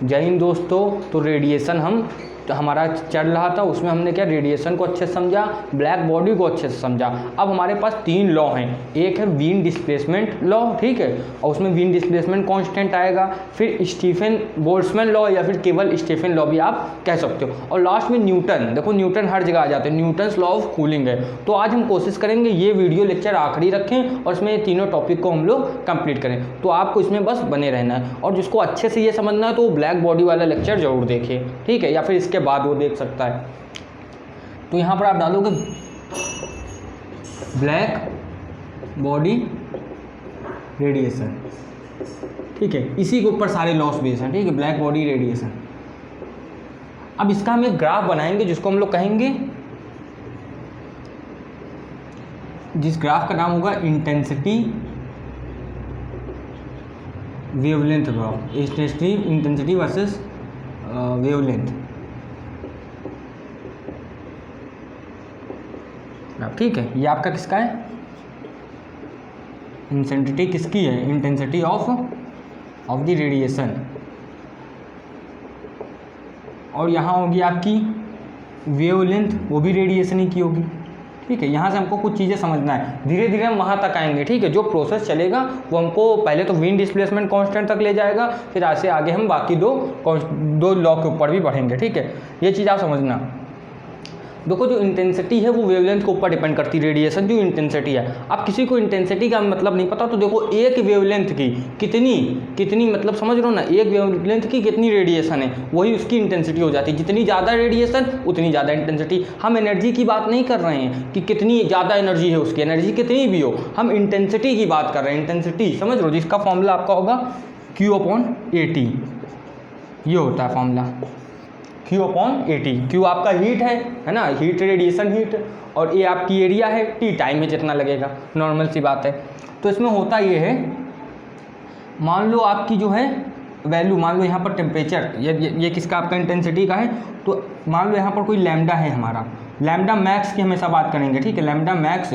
जय हिंद दोस्तों। तो रेडिएशन हमारा चल रहा था, उसमें हमने क्या रेडिएशन को अच्छे से समझा, ब्लैक बॉडी को अच्छे से समझा। अब हमारे पास 3 लॉ हैं, एक है वीन डिस्प्लेसमेंट लॉ, ठीक है, और उसमें वीन डिस्प्लेसमेंट कांस्टेंट आएगा, फिर स्टीफन बोल्ट्जमैन लॉ या फिर केवल स्टीफन लॉ भी आप कह सकते हो, और लास्ट में न्यूटन। देखो न्यूटन हर जगह आ जाते हैं, न्यूटन्स लॉ ऑफ कूलिंग है। तो आज हम कोशिश करेंगे ये वीडियो लेक्चर आखिरी रखें और इसमें ये तीनों टॉपिक को हम लोग कंप्लीट करें। तो आपको इसमें बस बने रहना है, और जिसको अच्छे से ये समझना है तो वो ब्लैक बॉडी वाला लेक्चर जरूर देखें, ठीक है, या फिर इसके बाद वो देख सकता है। तो यहाँ पर आप डालोगे ब्लैक बॉडी रेडिएशन, ठीक है, इसी के ऊपर सारे लॉस बेस हैं, ठीक है, ब्लैक बॉडी रेडिएशन। अब इसका हम एक ग्राफ बनाएंगे जिसको हम लोग कहेंगे, जिस ग्राफ का नाम होगा intensity wavelength graph, intensity versus wavelength, ठीक है। ये आपका किसका है, इंटेंसिटी किसकी है, इंटेंसिटी ऑफ द रेडिएशन, और यहाँ होगी आपकी वेवलेंथ, वो भी रेडिएशन ही की होगी, ठीक है। यहाँ से हमको कुछ चीज़ें समझना है, धीरे धीरे हम वहाँ तक आएंगे, ठीक है। जो प्रोसेस चलेगा वो हमको पहले तो विंड डिस्प्लेसमेंट कांस्टेंट तक ले जाएगा, फिर ऐसे आगे हम बाकी दो लॉ के ऊपर भी बढ़ेंगे, ठीक है। ये चीज़ आप समझना। देखो जो इंटेंसिटी है वो वेवलेंथ के ऊपर डिपेंड करती है, रेडिएशन जो इंटेंसिटी है। अब किसी को इंटेंसिटी का मतलब नहीं पता तो देखो एक वेवलेंथ की कितनी मतलब समझ लो ना, एक वेवलेंथ की कितनी रेडिएशन है वही उसकी इंटेंसिटी हो जाती है। जितनी ज़्यादा रेडिएशन उतनी ज़्यादा इंटेंसिटी। हम एनर्जी की बात नहीं कर रहे हैं कि कितनी ज़्यादा एनर्जी है उसकी, एनर्जी कितनी भी हो, हम इंटेंसिटी की बात कर रहे हैं। इंटेंसिटी समझ लो, जिसका फॉर्मूला आपका होगा Q/AT, ये होता है फॉर्मूला Q/AT। Q आपका हीट है ना, हीट रेडिएशन हीट, और A आपकी एरिया है, T टाइम में जितना लगेगा, नॉर्मल सी बात है। तो इसमें होता ये है, मान लो आपकी जो है वैल्यू, मान लो यहाँ पर टेम्परेचर, ये किसका आपका इंटेंसिटी का है, तो मान लो यहाँ पर कोई लैम्डा है हमारा, लैम्डा मैक्स की हमेशा बात करेंगे, ठीक है, लैम्डा मैक्स।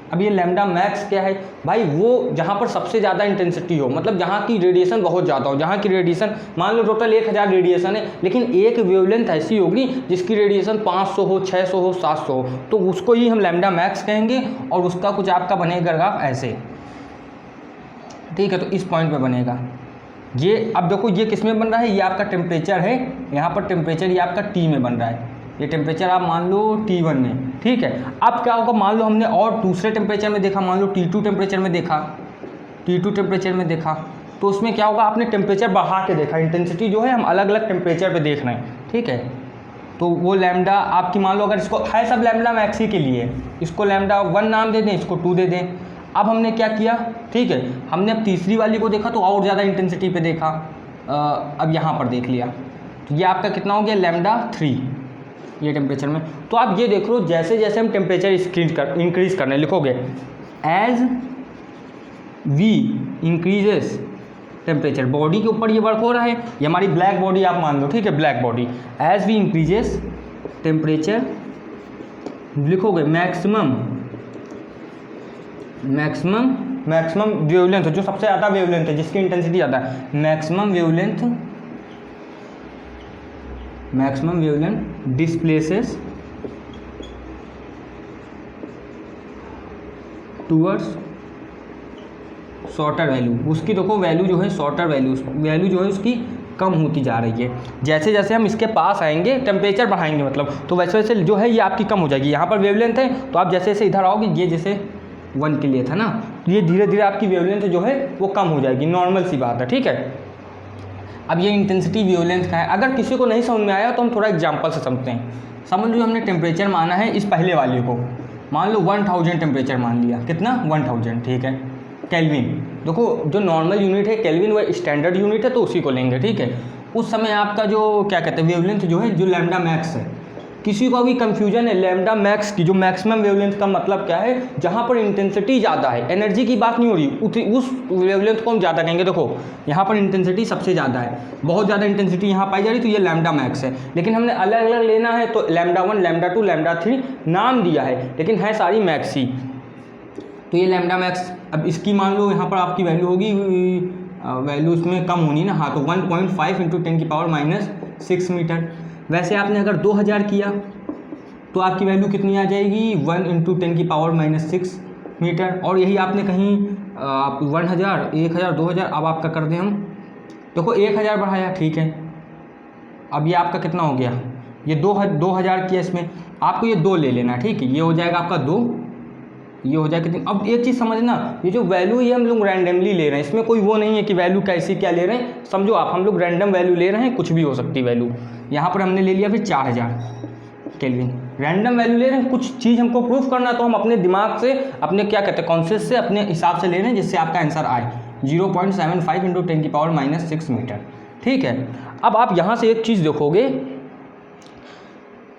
अब ये लैम्डा मैक्स क्या है भाई, वो जहाँ पर सबसे ज़्यादा इंटेंसिटी हो, मतलब जहाँ की रेडिएशन बहुत ज़्यादा हो, जहाँ की रेडिएशन मान लो टोटल 1000 रेडिएशन है, लेकिन एक वेवलेंथ ऐसी होगी जिसकी रेडिएशन 500 हो, 600 हो, 700 हो, तो उसको ही हम लैम्डा मैक्स कहेंगे। और उसका कुछ आपका बनेगा ग्राफ ऐसे, ठीक है, तो इस पॉइंट पे बनेगा ये। अब देखो ये किस में बन रहा है, ये आपका टेम्परेचर है, यहाँ पर टेम्परेचर ये आपका T में बन रहा है, ये टेम्परेचर आप मान लो T1 में, ठीक है। अब क्या होगा, मान लो हमने और दूसरे टेम्परेचर में देखा, मान लो T2 टेम्परेचर में देखा, T2 टेम्परेचर में देखा, तो उसमें क्या होगा, आपने टेम्परेचर बढ़ा के देखा, इंटेंसिटी जो है हम अलग अलग टेम्परेचर पे देख रहे हैं, ठीक है। तो वो लैम्डा आपकी मान लो, अगर इसको है सब लैम्डा मैक्स ही के लिए, इसको लैम्डा 1 नाम दे दें, इसको 2 दे दें। अब हमने क्या किया, ठीक है, हमने अब तीसरी वाली को देखा तो और ज़्यादा इंटेंसिटी पे देखा, अब यहाँ पर देख लिया, तो ये आपका कितना हो गया, लैम्डा 3 ये टेम्परेचर में। तो आप ये देख लो, जैसे जैसे हम टेम्परेचर इंक्रीज करने लिखोगे, as we increases temperature, body के ऊपर ये वर्क हो रहा है, ये हमारी ब्लैक बॉडी आप मान लो, ठीक है, black body. As we increases temperature लिखोगे मैक्सिमम वेवलेंथ, जो सबसे ज़्यादा वेवलेंथ है, जिसकी इंटेंसिटी ज़्यादा है, maximum wavelength displaces towards shorter value. उसकी देखो वैल्यू जो है, शॉर्टर वैल्यू जो है उसकी कम होती जा रही है। जैसे जैसे हम इसके पास आएंगे, टेम्परेचर बढ़ाएंगे मतलब, तो वैसे वैसे जो है ये आपकी कम हो जाएगी। यहाँ पर वेवलेंथ है, तो आप जैसे जैसे इधर आओगे, ये जैसे 1 के लिए था ना, तो ये धीरे धीरे आपकी वेवलेंथ जो है वो कम हो जाएगी, नॉर्मल सी बात है, ठीक है। अब ये इंटेंसिटी वेवलेंथ का है। अगर किसी को नहीं समझ में आया तो हम थोड़ा एग्जांपल से समझते हैं। समझ लो हमने टेम्परेचर माना है इस पहले वाले को, मान लो 1000 टेम्परेचर मान लिया, कितना 1000, ठीक है, केल्विन। देखो जो नॉर्मल यूनिट है केल्विन, वह स्टैंडर्ड यूनिट है तो उसी को लेंगे, ठीक है। उस समय आपका जो क्या कहते हैं वेवलेंथ जो है, जो लैम्डा मैक्स है, किसी को भी कंफ्यूजन है लैम्डा मैक्स की, जो मैक्सिमम वेवलेंथ का मतलब क्या है, जहाँ पर इंटेंसिटी ज़्यादा है, एनर्जी की बात नहीं हो रही, उस वेवलेंथ को हम ज़्यादा कहेंगे। देखो यहाँ पर इंटेंसिटी सबसे ज़्यादा है, बहुत ज़्यादा इंटेंसिटी यहाँ पाई जा रही, तो ये लैम्डा मैक्स है। लेकिन हमने अलग अलग लेना है तो लैम्डा 1, लैम्डा 2, लैम्डा 3 नाम दिया है, लेकिन है सारी मैक्स ही। तो ये लैम्डा मैक्स, अब इसकी मान लो यहाँ पर आपकी वैल्यू होगी वैल्यू उसमें कम होनी ना, हाँ, तो 1.5 × 10⁻⁻6 मीटर। वैसे आपने अगर 2000 किया तो आपकी वैल्यू कितनी आ जाएगी, 1 × 10⁻6 मीटर। और यही आपने कहीं आप 1000, 1000, 2000, अब आपका कर दें हम, देखो 1000 बढ़ाया, ठीक है, अब ये आपका कितना हो गया, ये 2000 किया, इसमें आपको ये 2 ले लेना, ठीक है, ये हो जाएगा आपका 2, ये हो जाएगा कितनी। अब एक चीज़ समझना, ये जो वैल्यू ये हम लोग रैंडमली ले रहे हैं, इसमें कोई वो नहीं है कि वैल्यू कैसी क्या ले रहे हैं, समझो आप, हम लोग रैंडम वैल्यू ले रहे हैं, कुछ भी हो सकती वैल्यू। यहाँ पर हमने ले लिया फिर 4000 केल्विन, रैंडम वैल्यू ले रहे हैं, कुछ चीज़ हमको प्रूफ करना, तो हम अपने दिमाग से, अपने क्या कहते हैं कॉन्शियस से, अपने हिसाब से ले रहे हैं, जिससे आपका आंसर आए 0.75 × 10⁻6 मीटर, ठीक है। अब आप यहाँ से एक चीज़ देखोगे,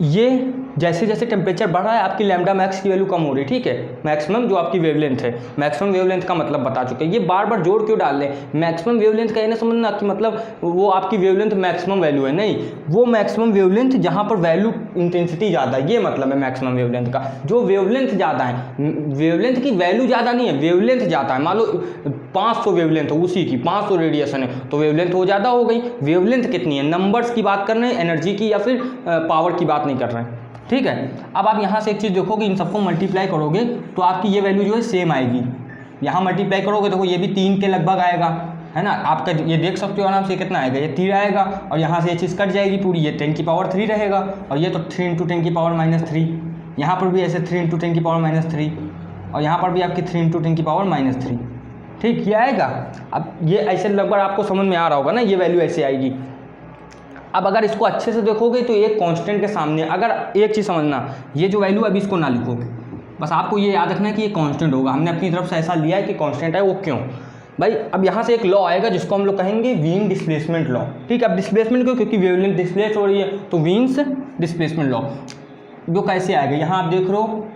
ये जैसे जैसे टेम्परेचर बढ़ रहा है आपकी लैम्डा मैक्स की वैल्यू कम हो रही है, ठीक है। मैक्सिमम जो आपकी वेवलेंथ है, मैक्सिमम वेवलेंथ का मतलब बता चुके हैं, ये बार बार जोड़ क्यों डाल रहे हैं, मैक्सिमम वेवलेंथ का ये ना समझना कि मतलब वो आपकी वेवलेंथ मैक्सिमम वैल्यू है, नहीं, वो मैक्सिमम वेवलेंथ जहाँ पर वैल्यू इंटेंसिटी ज़्यादा है, ये मतलब है मैक्सिमम वेवलेंथ का। जो वेवलेंथ ज़्यादा है, वेवलेंथ की वैल्यू ज़्यादा नहीं है, वेवलेंथ ज़्यादा है, मान लो 500 वेवलेंथ है, उसी की 500 रेडिएशन है, तो वेवलेंथ वो ज़्यादा हो गई। वेवलेंथ कितनी है, नंबर्स की बात कर रहे हैं, एनर्जी की या फिर पावर की बात नहीं कर रहे हैं, ठीक है। अब आप यहाँ से एक चीज़ देखोगे, इन सबको मल्टीप्लाई करोगे तो आपकी ये वैल्यू जो है सेम आएगी। यहाँ मल्टीप्लाई करोगे देखो, ये भी 3 के लगभग आएगा, है ना, आपका ये देख सकते हो आराम से, कितना आएगा, ये 3 आएगा, और यहाँ से ये चीज़ कट जाएगी पूरी, ये 10⁻3 रहेगा, और ये तो 3 × 10⁻3, यहाँ पर भी ऐसे 3 × 10⁻3, और यहाँ पर भी आपकी 3 × 10⁻3, ठीक, ये आएगा। अब ये ऐसे लगभग आपको समझ में आ रहा होगा ना, ये वैल्यू ऐसे आएगी। अब अगर इसको अच्छे से देखोगे तो एक कांस्टेंट के सामने, अगर एक चीज़ समझना, ये जो वैल्यू अभी इसको ना लिखो, बस आपको ये याद रखना है कि ये कांस्टेंट होगा, हमने अपनी तरफ से ऐसा लिया है कि कांस्टेंट है, वो क्यों भाई। अब यहाँ से एक लॉ आएगा जिसको हम लोग कहेंगे वीन डिस्प्लेसमेंट लॉ, ठीक है। अब डिस्प्लेसमेंट क्यों, क्योंकि वेवलेंथ डिस्प्लेस हो रही है, तो वीन्स डिस्प्लेसमेंट लॉ जो कैसे आएगा, यहाँ आप देख रहे हो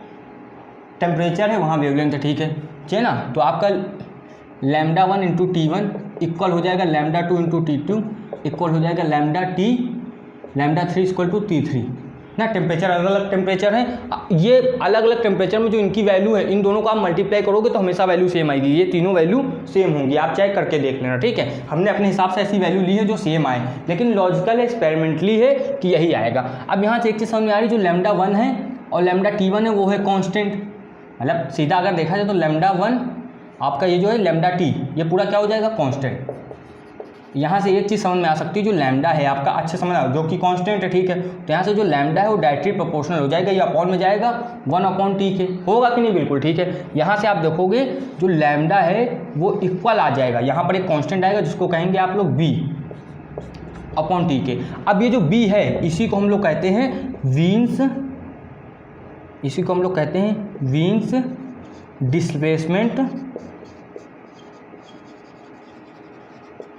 टेम्परेचर है, वहाँ वेवलेंथ है, ठीक है ना, तो आपका λ1 × T1 इक्वल हो जाएगा λ2 × T2 इक्वल हो जाएगा λT, λ3 = T3 ना। टेम्परेचर अलग अलग टेम्परेचर है, ये अलग अलग टेम्परेचर में जो इनकी वैल्यू है, इन दोनों को आप मल्टीप्लाई करोगे तो हमेशा वैल्यू सेम आएगी, ये तीनों वैल्यू सेम होंगी, आप चेक करके देख लेना, ठीक है। हमने अपने हिसाब से ऐसी वैल्यू ली है जो सेम आए, लेकिन लॉजिकल एक्सपेरिमेंटली है कि यही आएगा। अब यहाँ से एक चीज़ समझ में आ रही, जो λ1 है और λT1 है वो है कॉन्स्टेंट, मतलब सीधा अगर देखा जाए तो λ1 आपका ये जो है λT, ये पूरा क्या हो जाएगा, कांस्टेंट। यहाँ से एक चीज़ समझ में आ सकती है, जो लैम्डा है आपका, अच्छे समझ आओ, जो कि कांस्टेंट है, ठीक है, तो यहाँ से जो लैम्डा है वो डायरेक्टली प्रोपोर्शनल हो जाएगा, ये अपॉन में जाएगा 1/T के, होगा कि नहीं, बिल्कुल ठीक है। यहाँ से आप देखोगे जो लैम्डा है वो इक्वल आ जाएगा, यहाँ पर एक कांस्टेंट आएगा जिसको कहेंगे आप लोग B/T के। अब ये जो B है इसी को हम लोग कहते हैं वीन्स, इसी को हम लोग कहते हैं वीन्स डिस्प्लेसमेंट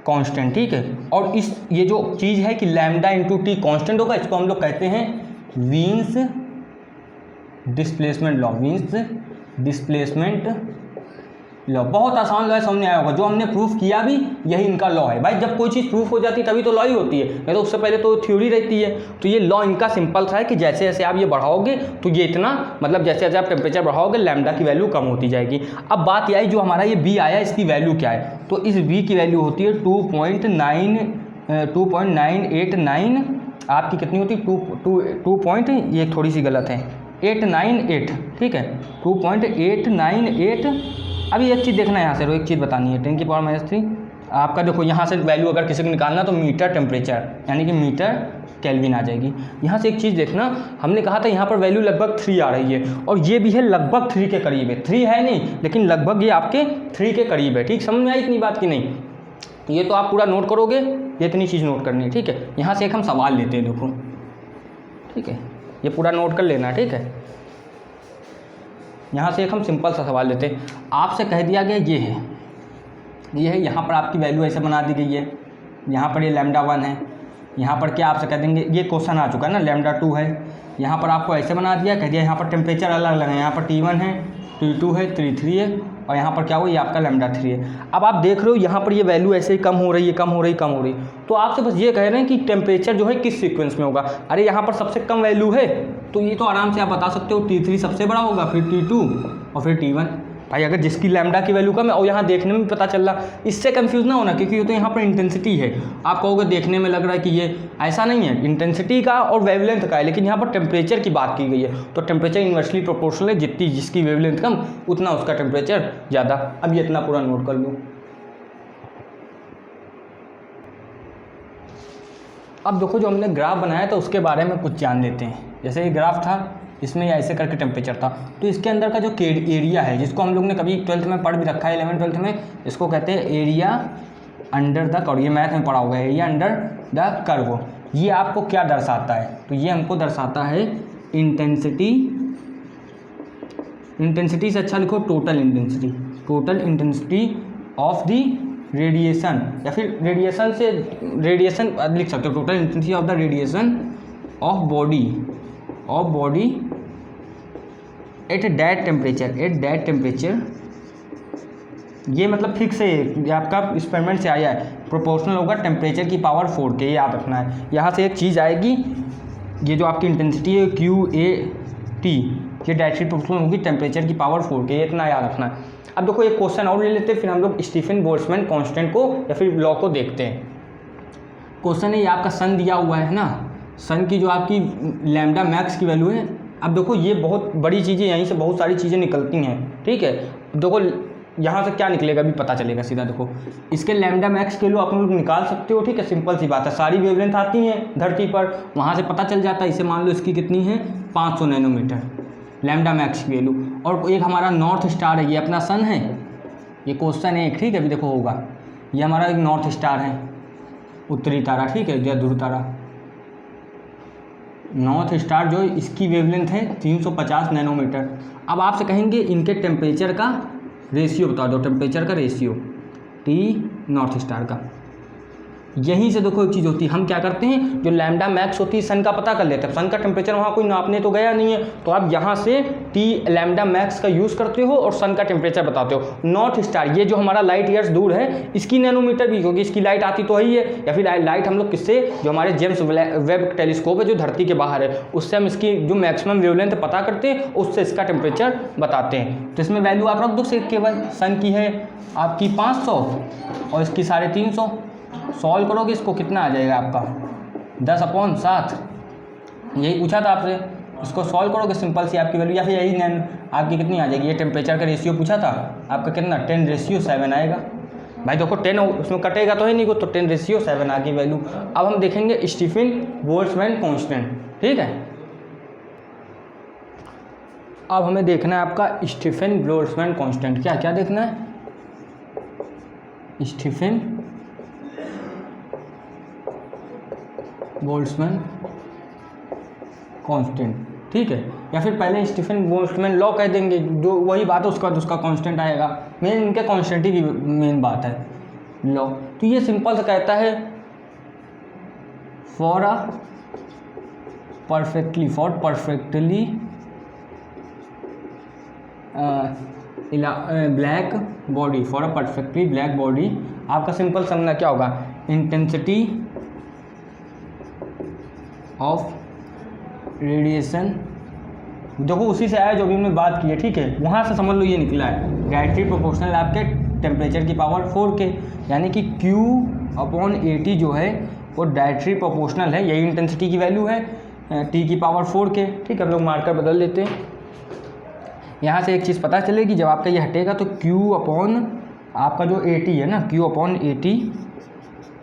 कांस्टेंट, ठीक है। और इस ये जो चीज़ है कि λ/T कांस्टेंट होगा, इसको हम लोग कहते हैं Wien's displacement law, Wien's displacement law. बहुत आसान लॉ है, समझ में आया होगा, जो हमने प्रूफ किया भी यही इनका लॉ है भाई। जब कोई चीज़ प्रूफ हो जाती है तभी तो लॉ ही होती है, नहीं तो उससे पहले तो थ्योरी रहती है। तो ये लॉ इनका सिंपल सा है कि जैसे जैसे आप ये बढ़ाओगे तो ये इतना, मतलब जैसे जैसे आप टेम्परेचर बढ़ाओगे लैम्डा की वैल्यू कम होती जाएगी। अब बात यह आई, जो हमारा ये बी आया इसकी वैल्यू क्या है, तो इस बी की वैल्यू होती है 2.989, आपकी कितनी होती है, 2 पॉइंट, ये थोड़ी सी गलत है, 898, ठीक है, 2.898। अभी एक चीज़ देखना है यहाँ से, एक चीज़ बतानी है, 10⁻³ आपका देखो यहाँ से वैल्यू अगर किसी को निकालना तो मीटर टेम्परेचर यानी कि मीटर केल्विन आ जाएगी। यहाँ से एक चीज़ देखना, हमने कहा था यहाँ पर वैल्यू लगभग 3 आ रही है, और ये भी है लगभग 3 के करीब है, 3 है नहीं लेकिन लगभग ये आपके 3 के करीब है, ठीक, समझ में आई इतनी बात की नहीं। तो ये तो आप पूरा नोट करोगे, ये इतनी चीज़ नोट करनी है, ठीक है। यहाँ से एक हम सवाल लेते हैं, देखो, ठीक है, ये पूरा नोट कर लेना, ठीक है। यहाँ से एक हम सिंपल सा सवाल लेते हैं, आपसे कह दिया गया ये है, यहाँ पर आपकी वैल्यू ऐसे बना दी गई है, यहाँ पर ये λ1 है, यहाँ पर क्या आपसे कह देंगे, ये क्वेश्चन आ चुका है ना, λ2 है, यहाँ पर आपको ऐसे बना दिया, कह दिया यहाँ पर टेम्परेचर अलग अलग है, यहाँ पर T1 है, T2 है, T3 है, और यहाँ पर क्या हो, ये आपका λ3 है। अब आप देख रहे हो यहाँ पर ये वैल्यू ऐसे ही कम हो रही है, कम हो रही, कम हो रही, तो आपसे बस ये कह रहे हैं कि टेम्परेचर जो है किस सीक्वेंस में होगा। अरे यहाँ पर सबसे कम वैल्यू है, तो ये तो आराम से आप बता सकते हो, T3 सबसे बड़ा होगा, फिर T2 और फिर T1, भाई अगर जिसकी लैम्डा की वैल्यू कम है और यहाँ देखने में पता चल रहा, इससे कंफ्यूज ना होना, क्योंकि ये तो यहाँ पर इंटेंसिटी है, आप कहोगे देखने में लग रहा है कि ये ऐसा नहीं है, इंटेंसिटी का और वेवलेंथ का है, लेकिन यहाँ पर टेम्परेचर की बात की गई है, तो टेम्परेचर इन्वर्सली प्रोपोर्शनल है, जितनी जिसकी वेवलेंथ कम उतना उसका टेम्परेचर ज़्यादा। अब ये इतना पूरा नोट कर लो। अब देखो जो हमने ग्राफ बनाया था उसके बारे में कुछ जान लेते हैं। जैसे ये ग्राफ था, इसमें ऐसे करके टेम्परेचर था, तो इसके अंदर का जो एरिया है, जिसको हम लोग ने कभी 12th में पढ़ भी रखा है, 11th 12th में, इसको कहते हैं एरिया अंडर द कर्व। ये मैथ में पढ़ा होगा, एरिया अंडर द कर्व। ये आपको क्या दर्शाता है? तो ये हमको दर्शाता है इंटेंसिटी। इंटेंसिटी से अच्छा लिखो total intensity, total intensity of the radiation, या फिर रेडिएशन से रेडिएशन लिख सकते हो, total intensity of the radiation of body at that temperature. ये मतलब फिक्स है, ये आपका एक्सपेरिमेंट से आया है, प्रोपोर्शनल होगा टेम्परेचर की पावर 4 के, याद रखना है। यहाँ से एक चीज़ आएगी, ये जो आपकी इंटेंसिटी है QAT, ये डायरेक्टली प्रोपोर्शनल होगी टेम्परेचर की पावर 4 के, इतना याद रखना है। अब देखो एक क्वेश्चन और ले लेते हैं, फिर हम लोग स्टीफन बोल्ट्जमैन कांस्टेंट को या फिर लॉ को देखते हैं। क्वेश्चन है, ये आपका सन दिया हुआ है ना, सन की जो आपकी लैम्डा मैक्स की वैल्यू है। अब देखो ये बहुत बड़ी चीज़ें, यहीं से बहुत सारी चीज़ें निकलती हैं, ठीक है। देखो यहाँ से क्या निकलेगा अभी पता चलेगा सीधा। देखो इसके लैम्डा मैक्स के लिए आप लोग निकाल सकते हो, ठीक है, सिंपल सी बात है, सारी वेवलेंथ आती हैं धरती पर, वहाँ से पता चल जाता है। इसे मान लो इसकी कितनी है 500 नैनोमीटर लैम्डा मैक्स की वैल्यू। और एक हमारा नॉर्थ स्टार है, ये अपना सन है, ये क्वेश्चन है, ठीक है, अभी देखो होगा, ये हमारा एक नॉर्थ स्टार है, उत्तरी तारा, ठीक है, या ध्रुव तारा। नॉर्थ स्टार जो इसकी वेवलेंथ है 350 नैनोमीटर। अब आपसे कहेंगे इनके टेम्परेचर का रेशियो बता दो, टेम्परेचर का रेशियो T नॉर्थ स्टार का। यहीं से देखो एक चीज़ होती है, हम क्या करते हैं, जो लैम्डा मैक्स होती है सन का पता कर लेते हैं। सन का टेम्परेचर वहाँ कोई नापने तो गया नहीं है, तो आप यहाँ से T लैम्डा मैक्स का यूज़ करते हो और सन का टेम्परेचर बताते हो। नॉर्थ स्टार ये जो हमारा लाइट ईयर्स दूर है, इसकी नैनोमीटर भी, क्योंकि इसकी लाइट आती तो ही है, या फिर लाइट हम लोग किससे, जो हमारे जेम्स वेब टेलीस्कोप है जो धरती के बाहर है, उससे हम इसकी जो मैक्सिमम वेवलेंथ पता करते हैं, उससे इसका टेम्परेचर बताते हैं। तो इसमें वैल्यू आप रख दो सिर्फ, केवल सन की है आपकी 500 और इसकी 350। सॉल्व करोगे इसको कितना आ जाएगा आपका 10/7, यही पूछा था आपसे। इसको सॉल्व करोगे सिंपल सी आपकी वैल्यू, या फिर यही नैन आपकी कितनी आ जाएगी, ये टेम्परेचर का रेशियो पूछा था आपका कितना 10:7 आएगा। भाई देखो 10 उसमें कटेगा तो है नहीं को, तो 10:7 आ गई वैल्यू। अब हम देखेंगे स्टीफन बोल्ट्जमैन कांस्टेंट, ठीक है। अब हमें देखना है आपका स्टीफन बोल्ट्जमैन कांस्टेंट। क्या क्या देखना है, स्टीफन बोल्ट्जमैन कांस्टेंट, ठीक है, या फिर पहले स्टीफन बोल्ट्जमैन लॉ कह देंगे, जो वही बात है, उसका उसका कांस्टेंट आएगा। मेन इनके कांस्टेंट ही मेन बात है लॉ। तो ये सिंपल सा कहता है for perfectly black body, for a perfectly black body, आपका सिंपल समझना क्या होगा, इंटेंसिटी ऑफ रेडिएशन। देखो उसी से आया जो भी हमने बात की है, ठीक है, वहाँ से समझ लो ये निकला है डायरेक्टली प्रोपोर्शनल आपके टेम्परेचर की पावर 4 के, यानी कि Q/AT जो है वो डायरेक्टली प्रोपोर्शनल है, यही इंटेंसिटी की वैल्यू है T की पावर 4 के, ठीक है। हम लोग मार्कर बदल लेते हैं, यहाँ से एक चीज़ पता चलेगी, जब आपका ये हटेगा तो आपका जो AT है ना, Q/AT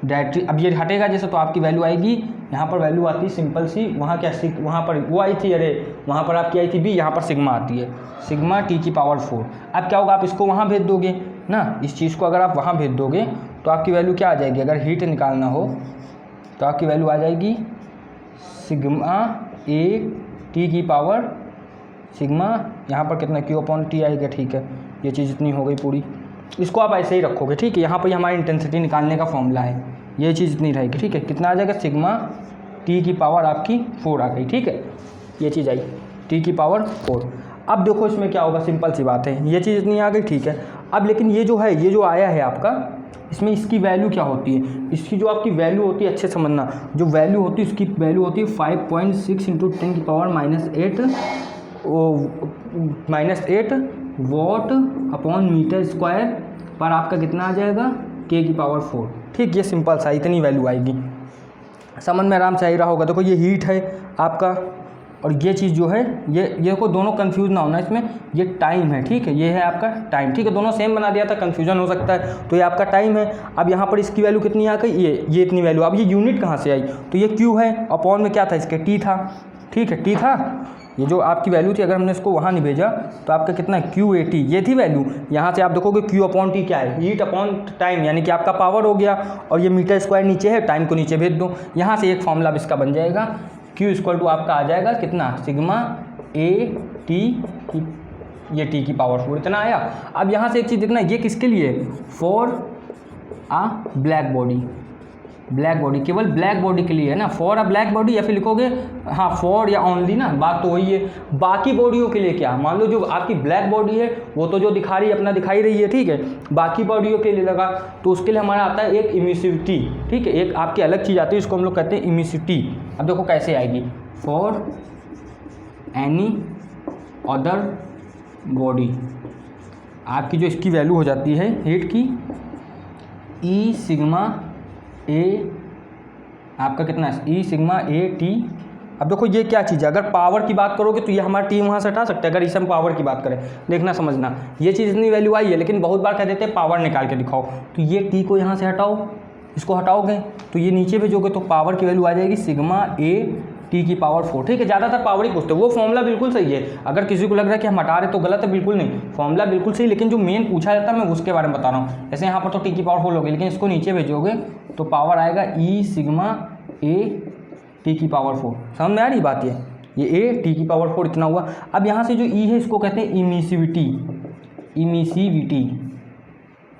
डायरेक्टली, अब ये हटेगा जैसे, तो आपकी वैल्यू आएगी, यहाँ पर वैल्यू आती है सिंपल सी, वहाँ क्या वहाँ पर वो आई थी, अरे वहाँ पर आपकी आई थी B, यहाँ पर सिग्मा आती है, सिग्मा T की पावर 4। अब क्या होगा, आप इसको वहाँ भेज दोगे ना, इस चीज़ को अगर आप वहाँ भेज दोगे तो आपकी वैल्यू क्या आ जाएगी, अगर हीट निकालना हो तो आपकी वैल्यू आ जाएगी सिग्मा AT की पावर सिग्मा, यहाँ पर कितना Q/T आएगा, ठीक है। ये चीज़ इतनी हो गई पूरी, इसको आप ऐसे ही रखोगे, ठीक है। यहाँ पर हमारी इंटेंसिटी निकालने का फॉर्मूला है, ये चीज़ इतनी रहेगी, ठीक है। कितना आ जाएगा, सिग्मा T की पावर आपकी 4 आ गई, ठीक है, ये चीज़ आई T की पावर 4। अब देखो इसमें क्या होगा, सिंपल सी बात है, ये चीज़ इतनी आ गई, ठीक है। अब लेकिन ये जो है, ये जो आया है आपका, इसमें इसकी वैल्यू क्या होती है, इसकी जो आपकी वैल्यू होती है, अच्छे समझना, जो वैल्यू होती है उसकी वैल्यू होती है 5.6 × 10⁻⁸ -8 वॉट अपॉन मीटर स्क्वायर पर आपका कितना आ जाएगा, k की पावर 4। ठीक, ये सिंपल सा इतनी वैल्यू आएगी, समझ में आराम से आ ही रहा होगा। देखो ये हीट है आपका, और ये चीज़ जो है ये को दोनों कंफ्यूज ना होना इसमें, ये टाइम है। ठीक है, ये है आपका टाइम। ठीक है, दोनों सेम बना दिया था, कंफ्यूजन हो सकता है। तो ये आपका टाइम है। अब यहाँ पर इसकी वैल्यू कितनी आ गई, ये इतनी वैल्यू। अब ये यूनिट कहाँ से आई, तो ये क्यू है, अपॉन में क्या था इसके, टी था। ठीक है, टी था, ये जो आपकी वैल्यू थी, अगर हमने इसको वहाँ नहीं भेजा तो आपका कितना क्यू ए टी, ये थी वैल्यू। यहाँ से आप देखोगे क्यू अपॉन टी क्या है, हीट अपॉन टाइम, यानी कि आपका पावर हो गया, और ये मीटर स्क्वायर नीचे है, टाइम को नीचे भेज दो। यहाँ से एक फॉर्मूला इसका बन जाएगा, क्यू इक्वल टू आपका आ जाएगा कितना, सिग्मा ए टी, ये टी की पावर 4 इतना आया। अब यहाँ से एक चीज़ देखना, ये किसके लिए, for uh black body, black body, केवल ब्लैक बॉडी के लिए है ना, फॉर अ ब्लैक बॉडी, या फिर लिखोगे हाँ फॉर या ओनली ना, बात तो वही है। बाकी बॉडियों के लिए क्या, मान लो जो आपकी ब्लैक बॉडी है वो तो जो दिखा रही है अपना दिखाई रही है, ठीक है, बाकी बॉडियों के लिए लगा तो उसके लिए हमारा आता है एक इमिसिविटी। ठीक है, एक आपकी अलग चीज़ आती है, इसको हम लोग कहते हैं इमिसिविटी। अब देखो कैसे आएगी, फॉर एनी अदर बॉडी, आपकी जो इसकी वैल्यू हो जाती है हीट की, ई सिग्मा ए, आपका कितना है, ई सिग्मा ए टी। अब देखो ये क्या चीज़ है, अगर पावर की बात करोगे तो ये हमारा टी वहाँ से हटा सकते हैं, अगर इसे हम पावर की बात करें, देखना समझना, ये चीज़ इतनी वैल्यू आई है, लेकिन बहुत बार कह देते हैं पावर निकाल के दिखाओ, तो ये टी को यहाँ से हटाओ, इसको हटाओगे तो ये नीचे भेजोगे तो पावर की वैल्यू आ जाएगी सिग्मा ए टी की पावर 4। ठीक है, ज़्यादातर पावर ही पूछते हैं, वो फॉर्मूला बिल्कुल सही है। अगर किसी को लग रहा है कि हम हटा रहे तो गलत है, बिल्कुल नहीं, फॉर्मूला बिल्कुल सही, लेकिन जो मेन पूछा जाता है मैं उसके बारे में बता रहा हूँ। जैसे यहाँ पर तो टी की पावर 4 होगी, लेकिन इसको नीचे भेजोगे तो पावर आएगा ई सिग्मा ए टी की पावर 4। समझ में आ रही बात, ये ए टी की पावर 4 इतना हुआ। अब यहाँ से जो ई है इसको कहते हैं इमिसिविटी, इमिसिविटी,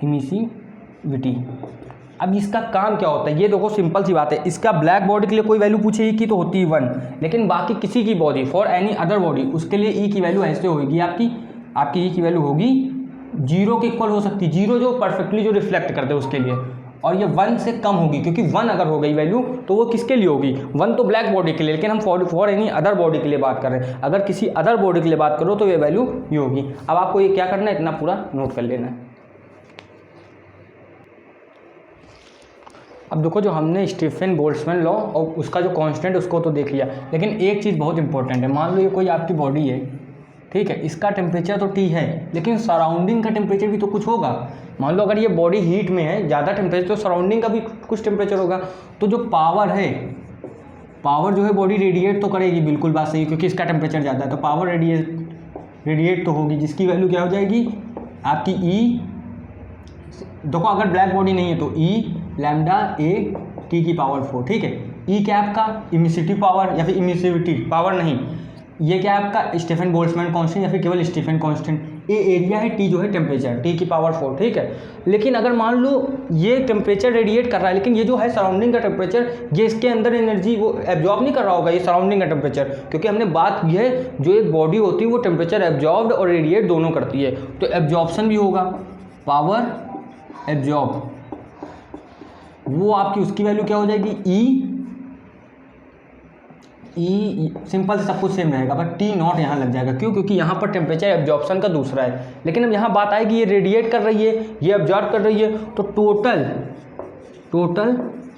इमिसिविटी। अब इसका काम क्या होता है, ये देखो सिंपल सी बात है, इसका ब्लैक बॉडी के लिए कोई वैल्यू पूछे ई की तो होती है 1, लेकिन बाकी किसी की body, for any other body, उसके लिए ई की वैल्यू ऐसे होगी, आपकी ई की वैल्यू होगी 0 के इक्वल हो सकती है, 0 जो परफेक्टली जो रिफ्लेक्ट करते हैं उसके लिए, और ये 1 से कम होगी, क्योंकि 1 अगर हो गई वैल्यू तो वो किसके लिए होगी, 1 तो ब्लैक बॉडी के लिए, लेकिन हम फॉर एनी अदर बॉडी के लिए बात कर रहे हैं। अगर किसी अदर बॉडी के लिए बात करो तो ये वैल्यू ये होगी। अब आपको ये क्या करना है, इतना पूरा नोट कर लेना है। अब देखो जो हमने स्टीफन बोल्ट्जमैन लॉ और उसका जो कांस्टेंट उसको तो देख लिया, लेकिन एक चीज़ बहुत इंपॉर्टेंट है। मान लो ये कोई आपकी बॉडी है, ठीक है, इसका टेम्परेचर तो टी है, लेकिन सराउंडिंग का टेम्परेचर भी तो कुछ होगा। मान लो अगर ये बॉडी हीट में है, ज़्यादा टेम्परेचर, तो सराउंडिंग का भी कुछ टेम्परेचर होगा। तो जो पावर है, पावर जो है बॉडी रेडिएट तो करेगी, बिल्कुल बात सही, क्योंकि इसका टेम्परेचर ज़्यादा है तो पावर रेडिएट तो होगी, जिसकी वैल्यू क्या हो जाएगी आपकी ई। देखो अगर ब्लैक बॉडी नहीं है तो ई लैम्डा ए टी की पावर 4। ठीक है, ई क्या है आपका इमिसिविटी पावर या फिर इमिसिविटी पावर नहीं, ये क्या है आपका स्टीफन बोल्ट्जमैन कांस्टेंट या फिर केवल स्टीफन कांस्टेंट। ए एरिया है, टी जो है टेम्परेचर, टी की पावर 4। ठीक है, लेकिन अगर मान लो ये टेम्परेचर रेडिएट कर रहा है, लेकिन ये जो है सराउंडिंग का टेम्परेचर, ये इसके अंदर एनर्जी वो एब्जॉर्ब नहीं कर रहा होगा, ये सराउंडिंग का टेम्परेचर, क्योंकि हमने बात की है जो एक बॉडी होती है वो टेम्परेचर एब्जॉर्ब और रेडिएट दोनों करती है, तो एब्जॉर्प्शन भी होगा, पावर एब्जॉर्ब, वो आपकी उसकी वैल्यू क्या हो जाएगी ई सिंपल से सब कुछ सेम रहेगा, बट टी नॉट यहाँ लग जाएगा। क्यों, क्योंकि यहाँ पर टेम्परेचर एब्जॉर्प्शन का दूसरा है। लेकिन अब यहाँ बात आएगी ये रेडिएट कर रही है, ये एब्जॉर्ब कर रही है, तो टोटल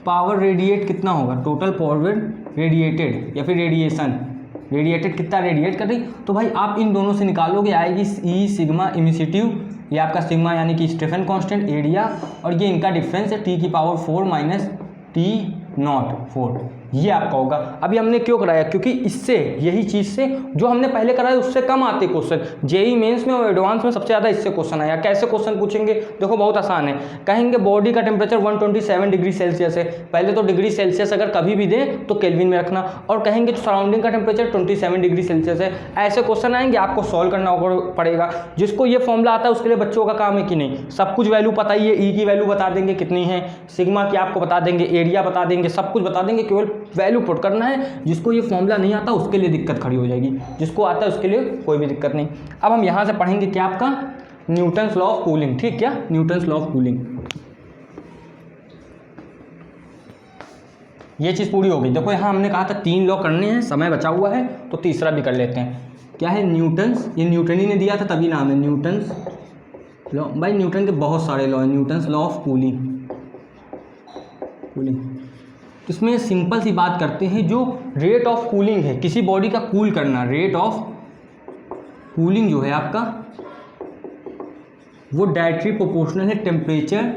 पावर रेडिएट कितना होगा, टोटल पावर रेडिएटेड या फिर रेडिएटेड कितना रेडिएट कर रही, तो भाई आप इन दोनों से निकालोगे, आएगी ई सिग्मा इमिसिटिव, ये आपका सिग्मा यानी कि स्टीफन कांस्टेंट एरिया, और ये इनका डिफरेंस है टी की पावर 4 माइनस टी नॉट 4, ये आपका होगा। अभी हमने क्यों कराया, क्योंकि इससे यही चीज़ से जो हमने पहले कराया उससे कम आते क्वेश्चन। जेई मेंस में और एडवांस में सबसे ज़्यादा इससे क्वेश्चन आया। कैसे क्वेश्चन पूछेंगे, देखो बहुत आसान है। कहेंगे बॉडी का टेम्परेचर 127 डिग्री सेल्सियस है, पहले तो डिग्री सेल्सियस अगर कभी भी दें तो केल्विन में रखना, और कहेंगे सराउंडिंग का टेम्परेचर 27 डिग्री सेल्सियस है। ऐसे क्वेश्चन आएंगे, आपको सॉल्व करना पड़ेगा। जिसको ये फॉर्मूला आता है उसके लिए बच्चों का काम है कि नहीं, सब कुछ वैल्यू पता ही है, ई की वैल्यू बता देंगे कितनी है, सिग्मा की आपको बता देंगे, एरिया बता देंगे, सब कुछ बता देंगे, केवल वैल्यू पुट करना है। जिसको ये फॉर्मूला नहीं आता उसके लिए दिक्कत खड़ी हो जाएगी, जिसको आता है उसके लिए कोई भी दिक्कत नहीं। अब हम यहाँ से पढ़ेंगे क्या, आपका न्यूटन्स लॉ ऑफ कूलिंग। ठीक, क्या न्यूटन्स लॉ ऑफ कूलिंग, ये चीज़ पूरी हो गई। देखो यहाँ हमने कहा था 3 लॉ करने हैं, समय बचा हुआ है तो तीसरा भी कर लेते हैं। क्या है, न्यूटन्स, ये न्यूटन ही ने दिया था तभी नाम है न्यूटन्स लॉ। भाई न्यूटन के बहुत सारे लॉ हैं, न्यूटन्स लॉ ऑफ कूलिंग। तो इसमें सिंपल सी बात करते हैं, जो रेट ऑफ कूलिंग है किसी बॉडी का कूल करना, रेट ऑफ कूलिंग जो है आपका वो डायरेक्टली प्रोपोर्शनल है टेम्परेचर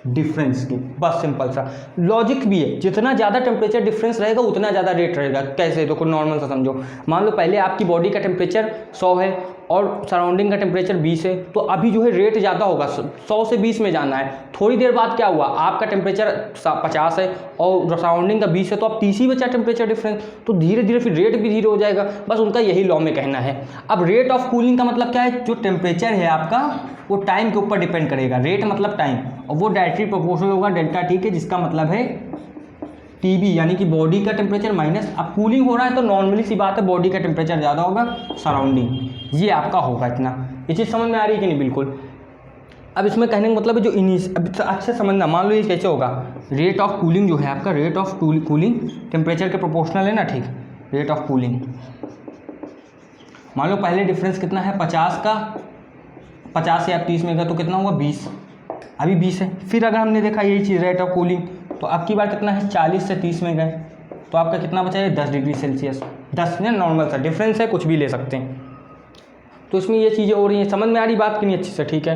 डिफरेंस की। बस सिंपल सा लॉजिक भी है, जितना ज़्यादा टेम्परेचर डिफरेंस रहेगा उतना ज़्यादा रेट रहेगा। कैसे, देखो नॉर्मल सा समझो, मान लो पहले आपकी बॉडी का टेम्परेचर 100 है और सराउंडिंग का टेम्परेचर 20 है, तो अभी जो है रेट ज़्यादा होगा, 100 से 20 में जाना है। थोड़ी देर बाद क्या हुआ, आपका टेम्परेचर 50 है और सराउंडिंग का 20 है, तो अब 30 ही बचा टेम्परेचर डिफरेंस, तो धीरे धीरे फिर रेट भी धीरे हो जाएगा। बस उनका यही लॉ में कहना है। अब रेट ऑफ कूलिंग का मतलब क्या है, जो टेम्परेचर है आपका वो टाइम के ऊपर डिपेंड करेगा। रेट मतलब टाइम, और वो डायरेक्टली प्रोपोर्शनल होगा डेल्टा टी के, जिसका मतलब है टीबी, यानी कि बॉडी का टेम्परेचर माइनस, अब कूलिंग हो रहा है तो नॉर्मली सी बात है बॉडी का टेम्परेचर ज़्यादा होगा सराउंडिंग, ये आपका होगा इतना। ये चीज़ समझ में आ रही है कि नहीं? बिल्कुल। अब इसमें कहने का मतलब है जो अब अच्छे समझना, मान लो ये कैसे होगा, रेट ऑफ कूलिंग जो है आपका, रेट ऑफ कूलिंग टेम्परेचर के प्रोपोर्शनल है ना, ठीक। रेट ऑफ कूलिंग, मान लो पहले डिफरेंस कितना है 50 का, 50 से आप 30 में गए तो कितना हुआ 20, अभी 20 है। फिर अगर हमने देखा यही चीज़ रेट ऑफ कूलिंग, तो अब की बार कितना है 40 से 30 में गए तो आपका कितना बचा है 10 डिग्री सेल्सियस। 10 में नॉर्मल सा डिफरेंस है, कुछ भी ले सकते हैं। तो इसमें ये चीज़ें हो रही हैं, समझ में आ रही बात कि नहीं अच्छे से? ठीक है।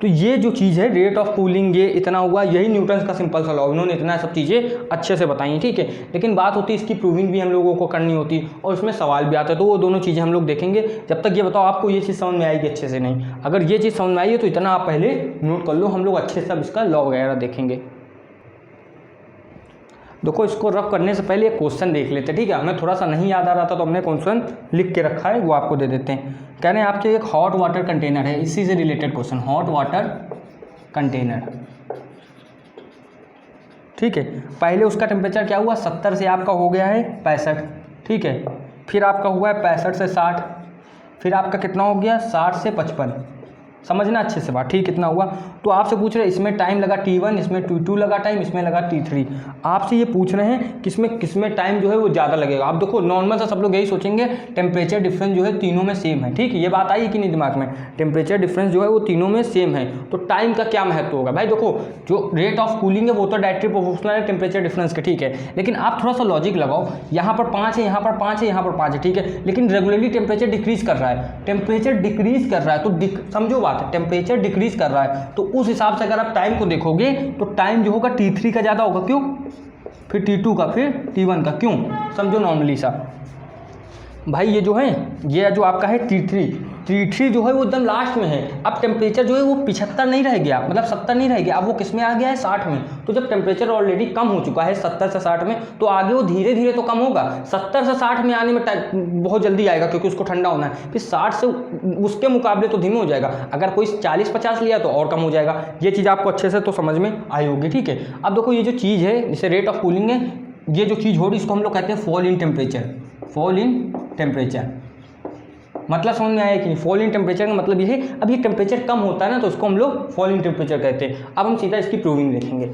तो ये जो चीज़ है रेट ऑफ कूलिंग, ये इतना हुआ, यही न्यूटन्स का सिंपल सा लॉ, इन्होंने इतना सब चीज़ें अच्छे से बताई हैं, ठीक है। लेकिन बात होती है इसकी प्रूविंग भी हम लोगों को करनी होती है और इसमें सवाल भी आता है, तो वो दोनों चीज़ें हम लोग देखेंगे। जब तक ये बताओ आपको ये चीज़ समझ में आएगी अच्छे से नहीं, अगर ये चीज़ समझ में आई है तो इतना आप पहले नोट कर लो, हम लोग अच्छे से अब इसका लॉ वगैरह देखेंगे। देखो इसको रफ करने से पहले एक क्वेश्चन देख लेते हैं, ठीक है। हमें थोड़ा सा नहीं याद आ रहा था तो हमने क्वेश्चन लिख के रखा है, वो आपको दे देते हैं। कह रहे हैं आपके एक हॉट वाटर कंटेनर है, इसी से related question, hot water container, ठीक है। पहले उसका टेम्परेचर क्या हुआ 70 से आपका हो गया है 65, ठीक है। फिर आपका हुआ है 65 से 60, फिर आपका कितना हो गया 60 से 55, समझना अच्छे से बात, ठीक। कितना हुआ, तो आपसे पूछ रहे हैं इसमें टाइम लगा T1, इसमें T2 लगा टाइम, इसमें लगा T3। आपसे ये पूछ रहे हैं किसमें टाइम जो है वो ज़्यादा लगेगा। आप देखो नॉर्मल सा सब लोग यही सोचेंगे टेम्परेचर डिफरेंस जो है तीनों में सेम है, ठीक है। ये बात आई कि नहीं दिमाग में, टेम्परेचर डिफरेंस जो है वो तीनों में सेम है, तो टाइम का क्या महत्व होगा। भाई देखो जो रेट ऑफ कूलिंग है वो तो डायरेक्टली प्रोपोर्शनल है टेम्परेचर डिफरेंस के, ठीक है। लेकिन आप थोड़ा सा लॉजिक लगाओ, यहाँ पर 5 है, यहाँ पर 5 है, यहाँ पर 5 है, ठीक है। लेकिन रेगुलरली टेम्परेचर डिक्रीज कर रहा है, टेम्परेचर डिक्रीज कर रहा है, तो समझो बात, टेम्परेचर डिक्रीज कर रहा है, तो उस हिसाब से अगर आप टाइम को देखोगे तो टाइम जो होगा T3 का ज़्यादा होगा, क्यों, फिर T2 का, फिर T1 का, क्यों, समझो नॉर्मली सा। भाई ये जो है, ये जो आपका है T3 जो है वो एकदम लास्ट में है। अब टेम्परेचर जो है वो 75 नहीं रह गया, मतलब 70 नहीं रह गया, अब वो किस में आ गया है 60 में। तो जब टेम्परेचर ऑलरेडी कम हो चुका है 70 से 60 में, तो आगे वो धीरे धीरे तो कम होगा। 70 से 60 में आने में टाइम बहुत जल्दी आएगा क्योंकि उसको ठंडा होना है, फिर 60 से उसके मुकाबले तो धीमे हो जाएगा। अगर कोई 40-50 लिया तो और कम हो जाएगा। ये चीज़ आपको अच्छे से तो समझ में आई होगी, ठीक है। अब देखो ये जो चीज़ है जिसे रेट ऑफ कूलिंग है, ये जो चीज़ हो रही इसको हम लोग कहते हैं fall in temperature. Fall in temperature मतलब समझ में आया कि नहीं? फॉल इन टेम्परेचर का मतलब ये है, अब ये टेम्परेचर कम होता है ना तो उसको हम लोग फॉल इन टेम्परेचर कहते हैं। अब हम सीधा इसकी प्रूविंग देखेंगे।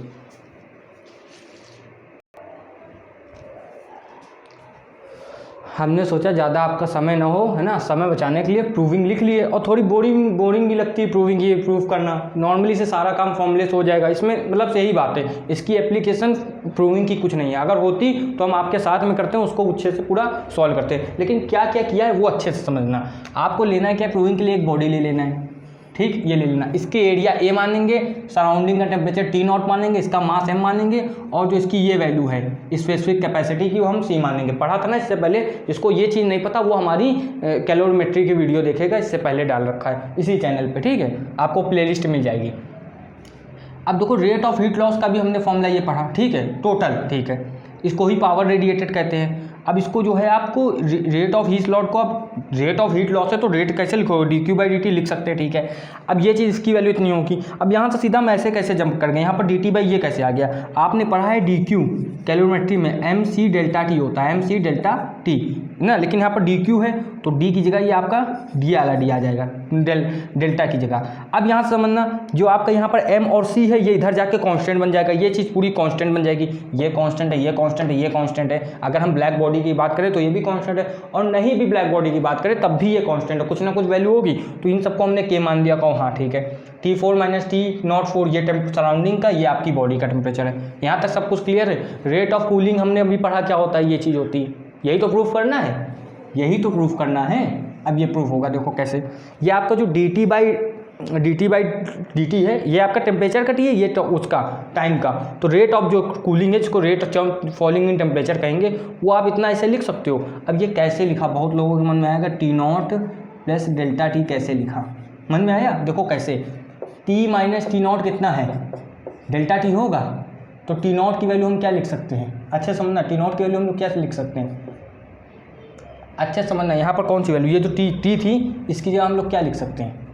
हमने सोचा ज़्यादा आपका समय ना हो, है ना, समय बचाने के लिए प्रूविंग लिख लिए, और थोड़ी बोरिंग भी लगती है प्रूविंग, ये प्रूव करना। नॉर्मली से सारा काम फॉर्मलेस हो जाएगा इसमें, मतलब यही बात है, इसकी एप्लीकेशन प्रूविंग की कुछ नहीं है। अगर होती तो हम आपके साथ में करते हैं, उसको अच्छे से पूरा सॉल्व करते हैं। लेकिन क्या क्या किया है वो अच्छे से समझना। आपको लेना है क्या प्रूविंग के लिए, एक बॉडी ले लेना है, ठीक, ये ले लेना। इसके एरिया A मानेंगे, सराउंडिंग का टेम्परेचर T0 मानेंगे, इसका मास M मानेंगे, और जो इसकी ये वैल्यू है स्पेसिफिक कैपेसिटी की वो हम C मानेंगे। पढ़ा था ना इससे पहले, जिसको ये चीज़ नहीं पता वो हमारी कैलोरीमेट्री की वीडियो देखेगा, इससे पहले डाल रखा है इसी चैनल पे, ठीक है, आपको प्लेलिस्ट मिल जाएगी। अब देखो रेट ऑफ हीट लॉस का भी हमने फॉर्मूला ये पढ़ा, ठीक है, टोटल, ठीक है, इसको ही पावर रेडिएटेड कहते हैं। अब इसको जो है आपको रेट ऑफ हीट लॉस को, अब रेट ऑफ हीट लॉस है तो रेट कैसे लिखोगे, dQ/dt लिख सकते हैं, ठीक है। अब ये चीज़ इसकी वैल्यू इतनी होगी। अब यहाँ से सीधा हम ऐसे कैसे जंप कर गए, यहाँ पर dt ये कैसे आ गया, आपने पढ़ा है dQ कैलोरीमेट्री में mc∆T होता है, mc∆T ना, लेकिन यहाँ पर dQ है तो d की जगह ये आपका d वाला d आ जाएगा, डेल्टा की जगह। अब यहाँ से समझना, जो आपका यहाँ पर m और c है ये इधर जाके कांस्टेंट बन जाएगा, ये चीज़ पूरी कांस्टेंट बन जाएगी, ये कांस्टेंट है, ये कांस्टेंट है, ये कांस्टेंट है। अगर हम ब्लैक बॉडी की बात करें तो ये भी कांस्टेंट है, और नहीं भी ब्लैक बॉडी की बात करें तब भी ये कांस्टेंट है, कुछ ना कुछ वैल्यू होगी। तो इन सबको हमने k मान दिया, कहो हाँ ठीक है। T4 माइनस T04 ये सराउंडिंग का, ये आपकी बॉडी का टेम्परेचर है। यहाँ तक सब कुछ क्लियर है। रेट ऑफ कूलिंग हमने अभी पढ़ा क्या होता है, ये चीज़ होती है, यही तो प्रूफ करना है, यही तो प्रूफ करना है। अब ये प्रूफ होगा, देखो कैसे। ये आपका जो dt बाई dt है, ये आपका टेम्परेचर का T है, ये तो उसका टाइम का। तो रेट ऑफ जो कूलिंग है, जिसको rate of falling in temperature कहेंगे, वो आप इतना ऐसे लिख सकते हो। अब ये कैसे लिखा, बहुत लोगों के मन में आएगा, T0 प्लस डेल्टा T कैसे लिखा, मन में आया? देखो कैसे, T माइनस T0 कितना है, डेल्टा T होगा। तो T0 की वैल्यू हम क्या लिख सकते हैं, अच्छा समझना, T0 की वैल्यू हम लोग क्या लिख सकते हैं, अच्छा समझना, यहाँ पर कौन सी वैल्यू, ये जो T थी, इसकी जगह हम लोग क्या लिख सकते हैं,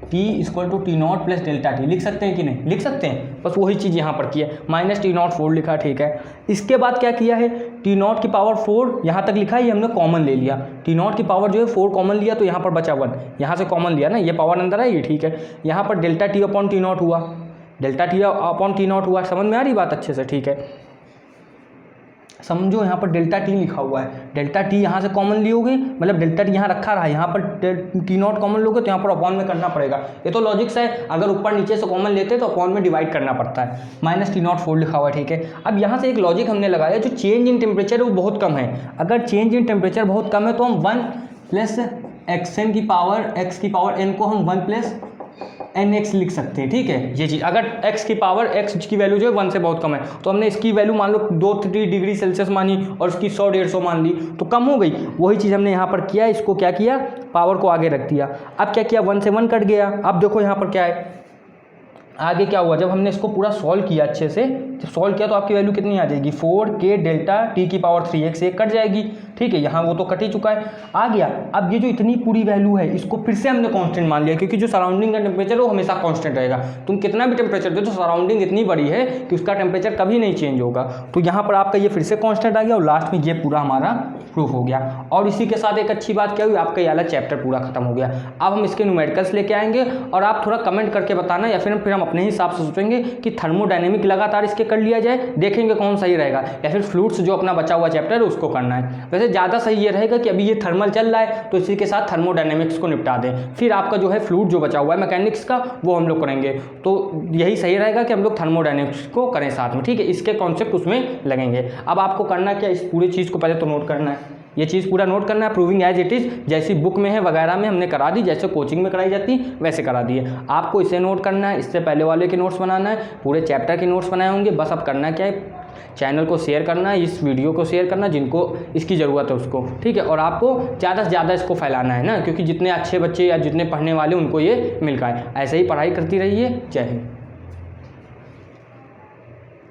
T equal to T0 plus delta T लिख सकते हैं कि नहीं, लिख सकते हैं। बस वही चीज़ यहाँ पर की है, माइनस T04 लिखा, ठीक है। इसके बाद क्या किया है, T0 की पावर 4 यहाँ तक लिखा है, ये हमने कॉमन ले लिया। T0 की पावर जो है 4 कॉमन लिया, तो यहाँ पर बचा 1, यहाँ से कॉमन लिया ना, ये पावर अंदर है, ये ठीक है। यहाँ पर डेल्टा T अपॉन T0 हुआ, डेल्टा T अपॉन T0 हुआ, समझ में आ रही बात अच्छे से, ठीक है। समझो यहाँ पर डेल्टा T लिखा हुआ है, डेल्टा T यहाँ से कॉमन लियोगे, मतलब डेल्टा T यहाँ रखा रहा है, यहाँ पर T0 कॉमन लोगे तो यहाँ पर अपॉन में करना पड़ेगा। ये तो लॉजिक्स है, अगर ऊपर नीचे से कॉमन लेते तो अपॉन में डिवाइड करना पड़ता है। माइनस T04 लिखा हुआ है, ठीक है। अब यहाँ से एक लॉजिक हमने लगाया, जो चेंज इन टेम्परेचर है वो बहुत कम है। अगर चेंज इन टेम्परेचर बहुत कम है तो हम 1 प्लस xn की पावर x की पावर n को हम 1 प्लस nx लिख सकते हैं, ठीक है। ये चीज़, अगर x की पावर x की वैल्यू जो है 1 से बहुत कम है, तो हमने इसकी वैल्यू मान लो 2-3 डिग्री सेल्सियस मानी और उसकी 100-150 मान ली, तो कम हो गई। वही चीज़ हमने यहाँ पर किया, इसको क्या किया, पावर को आगे रख दिया। अब क्या किया, 1 से 1 कट गया। अब देखो यहाँ पर क्या है, आगे क्या हुआ, जब हमने इसको पूरा सॉल्व किया अच्छे से, जब सॉल्व किया तो आपकी वैल्यू कितनी आ जाएगी, 4k डेल्टा T की पावर 3x, एक कट जाएगी, ठीक है। यहाँ वो तो कट ही चुका है, आ गया। अब ये जो इतनी पूरी वैल्यू है, इसको फिर से हमने कांस्टेंट मान लिया, क्योंकि जो सराउंडिंग का टेम्परेचर है वो हमेशा कांस्टेंट रहेगा। तुम कितना भी टेम्परेचर दो, तो सराउंडिंग इतनी बड़ी है कि उसका टेम्परेचर कभी नहीं चेंज होगा। तो यहाँ पर आपका ये फिर से कांस्टेंट आ गया, और लास्ट में ये पूरा हमारा प्रूफ हो गया। और इसी के साथ एक अच्छी बात क्या हुई, आपका ये वाला चैप्टर पूरा खत्म हो गया। अब हम इसके न्यूमेरिकल्स लेके आएंगे, और आप थोड़ा कमेंट करके बताना, या फिर हम अपने हिसाब से सोचेंगे कि थर्मोडायनेमिक लगातार इसके कर लिया जाए, देखेंगे कौन सही रहेगा, या फिर फ्लूइड्स जो अपना बचा हुआ चैप्टर है उसको करना है। वैसे ज़्यादा सही ये रहेगा कि अभी ये थर्मल चल रहा है तो इसी के साथ थर्मोडायनेमिक्स को निपटा दें, फिर आपका जो है फ्लूइड जो बचा हुआ है मैकेनिक्स का वो हम लोग करेंगे। तो यही सही रहेगा कि हम लोग थर्मोडायनेमिक्स को करें साथ में, ठीक है। इसके कॉन्सेप्ट उसमें लगेंगे। अब आपको करना क्या, इस पूरी चीज़ को पहले तो नोट करना है, ये चीज़ पूरा नोट करना है। प्रूविंग एज इट इज़, जैसी बुक में है वगैरह में हमने करा दी, जैसे कोचिंग में कराई जाती वैसे करा दी है। आपको इसे नोट करना है, इससे पहले वाले के नोट्स बनाना है, पूरे चैप्टर के नोट्स बनाए होंगे। बस अब करना क्या है, चैनल को शेयर करना है, इस वीडियो को शेयर करना जिनको इसकी ज़रूरत है उसको, ठीक है। और आपको ज़्यादा से ज़्यादा इसको फैलाना है ना, क्योंकि जितने अच्छे बच्चे या जितने पढ़ने वाले उनको ये मिल रहा है। ऐसे ही पढ़ाई करती रहिए। जय हिंद।